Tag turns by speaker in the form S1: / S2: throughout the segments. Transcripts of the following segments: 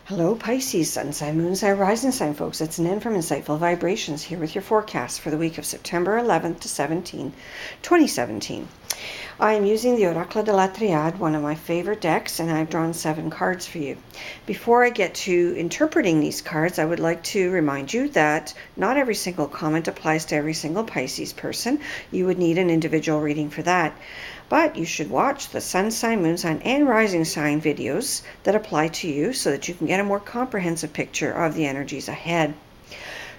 S1: Hello Pisces, Sun Sign, Moon Sign, Rising Sign folks. It's Nan from Insightful Vibrations here with your forecast for the week of September 11th to 17, 2017. I am using the Oracle de la Triade, one of my favorite decks, and I've drawn 7 cards for you. Before I get to interpreting these cards, I would like to remind you that not every single comment applies to every single Pisces person. You would need an individual reading for that. But you should watch the Sun Sign, Moon Sign, and Rising Sign videos that apply to you so that you can get a more comprehensive picture of the energies ahead.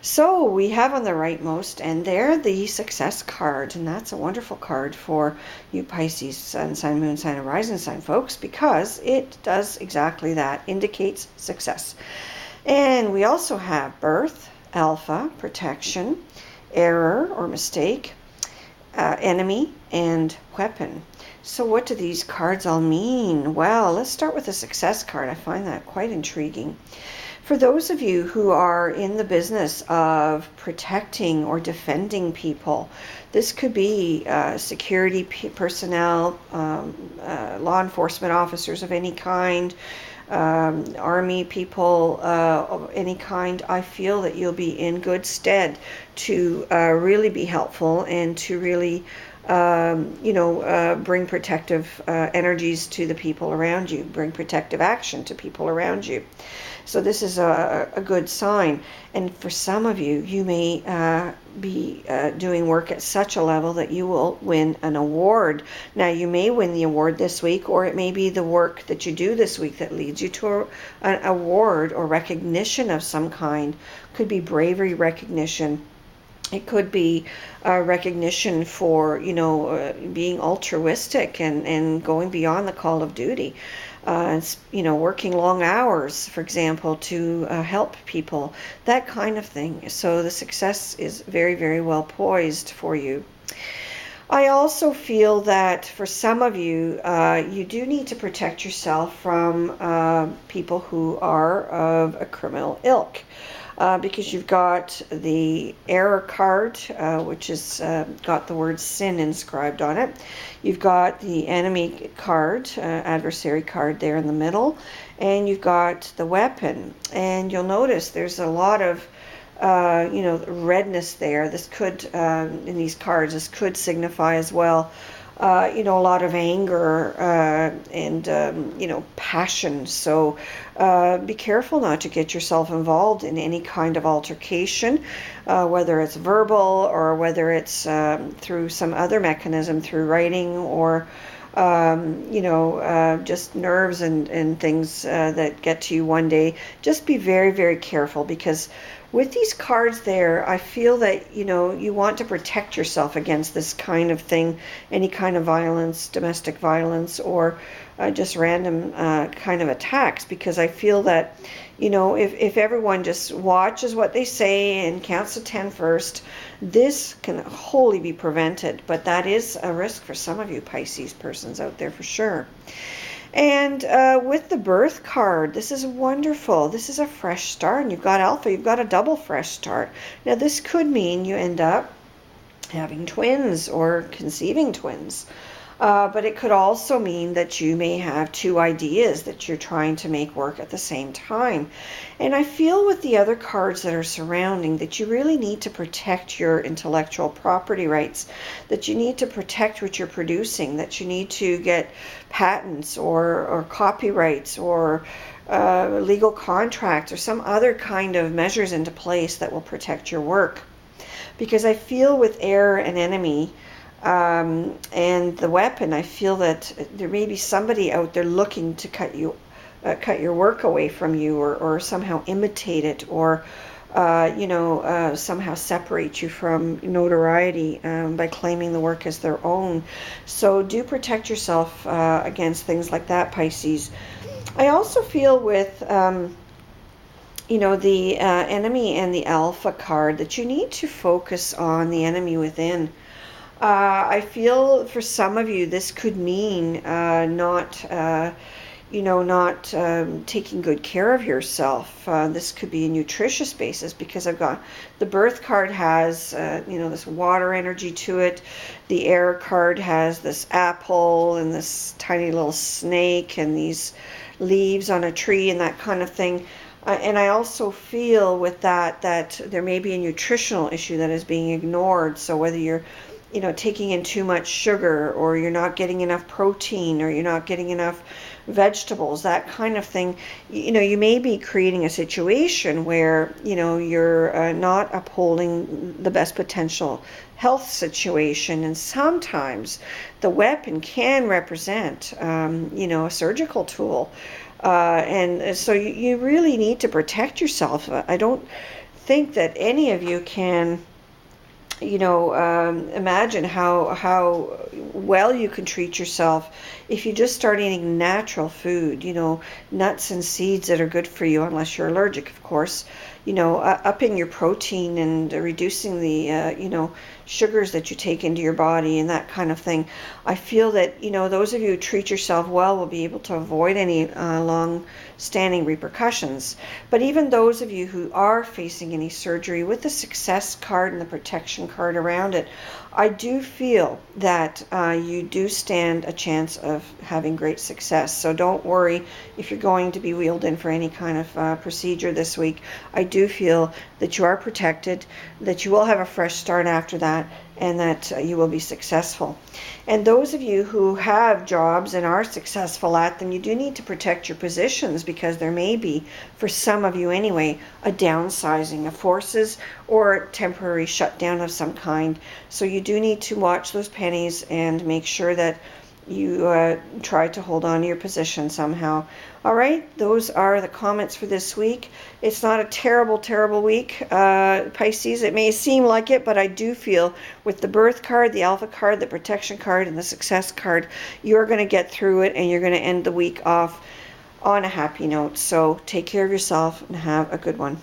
S1: So we have on the rightmost, and there the Success card, and that's a wonderful card for you Pisces, Sun Sign, Moon Sign, and Rising Sign folks, because it does exactly that, indicates success. And we also have Birth, Alpha, Protection, Error or Mistake, Enemy, and Weapon. So what do these cards all mean? Well, let's start with the Success card. I find that quite intriguing. For those of you who are in the business of protecting or defending people, this could be security personnel, law enforcement officers of any kind, army people of any kind. I feel that you'll be in good stead to really be helpful and to really bring protective energies to the people around you, bring protective action to people around you. So this is a good sign. And for some of you, you may be doing work at such a level that you will win an award. Now, you may win the award this week, or it may be the work that you do this week that leads you to an award or recognition of some kind. Could be bravery recognition. It could be recognition for, being altruistic and going beyond the call of duty. Working long hours, for example, to help people, that kind of thing. So the success is very, very well poised for you. I also feel that for some of you, you do need to protect yourself from people who are of a criminal ilk. Because you've got the Error card, which has got the word sin inscribed on it. You've got the Enemy card, adversary card there in the middle, and you've got the Weapon. And you'll notice there's a lot of redness there. This could, in these cards, this could signify as well a lot of anger and passion. So be careful not to get yourself involved in any kind of altercation, whether it's verbal or whether it's through some other mechanism, through writing or just nerves and things that get to you one day. Just be very, very careful, because with these cards there, I feel that, you want to protect yourself against this kind of thing, any kind of violence, domestic violence, or just random kind of attacks, because I feel that, if everyone just watches what they say and counts to 10 first, this can wholly be prevented. But that is a risk for some of you Pisces persons out there for sure. And with the Birth card, this is wonderful. This is a fresh start, and you've got Alpha. You've got a double fresh start. Now, this could mean you end up having twins or conceiving twins. But it could also mean that you may have 2 ideas that you're trying to make work at the same time. And I feel with the other cards that are surrounding that you really need to protect your intellectual property rights, that you need to protect what you're producing, that you need to get patents or copyrights or legal contracts or some other kind of measures into place that will protect your work. Because I feel with Error and Enemy, and the Weapon, I feel that there may be somebody out there looking to cut your work away from you, or somehow imitate it, or somehow separate you from notoriety by claiming the work as their own. So do protect yourself against things like that, Pisces. I also feel with the Enemy and the Alpha card that you need to focus on the enemy within. I feel for some of you this could mean not taking good care of yourself. This could be a nutritious basis, because I've got the Birth card has this water energy to it. The Error card has this apple and this tiny little snake and these leaves on a tree and that kind of thing. And I also feel with that there may be a nutritional issue that is being ignored. So whether you're, taking in too much sugar, or you're not getting enough protein, or you're not getting enough vegetables, that kind of thing, you may be creating a situation where, you're not upholding the best potential health situation. And sometimes the weapon can represent, a surgical tool. And so you really need to protect yourself. I don't think that any of you can, imagine how well you can treat yourself if you just start eating natural food, nuts and seeds that are good for you, unless you're allergic, of course, upping your protein and reducing the, sugars that you take into your body and that kind of thing. I feel that, those of you who treat yourself well will be able to avoid any long-standing repercussions. But even those of you who are facing any surgery, with the success card and the protection card around it, I do feel that you do stand a chance of having great success. So don't worry if you're going to be wheeled in for any kind of procedure this week. I do feel that you are protected, that you will have a fresh start after that, and that you will be successful. And those of you who have jobs and are successful at them, you do need to protect your positions, because there may be, for some of you anyway, a downsizing of forces or temporary shutdown of some kind. So you do need to watch those pennies and make sure that you try to hold on to your position somehow. All right, those are the comments for this week. It's not a terrible, terrible week, Pisces. It may seem like it, but I do feel with the birth card, the alpha card, the protection card, and the success card, you're going to get through it, and you're going to end the week off on a happy note. So take care of yourself and have a good one.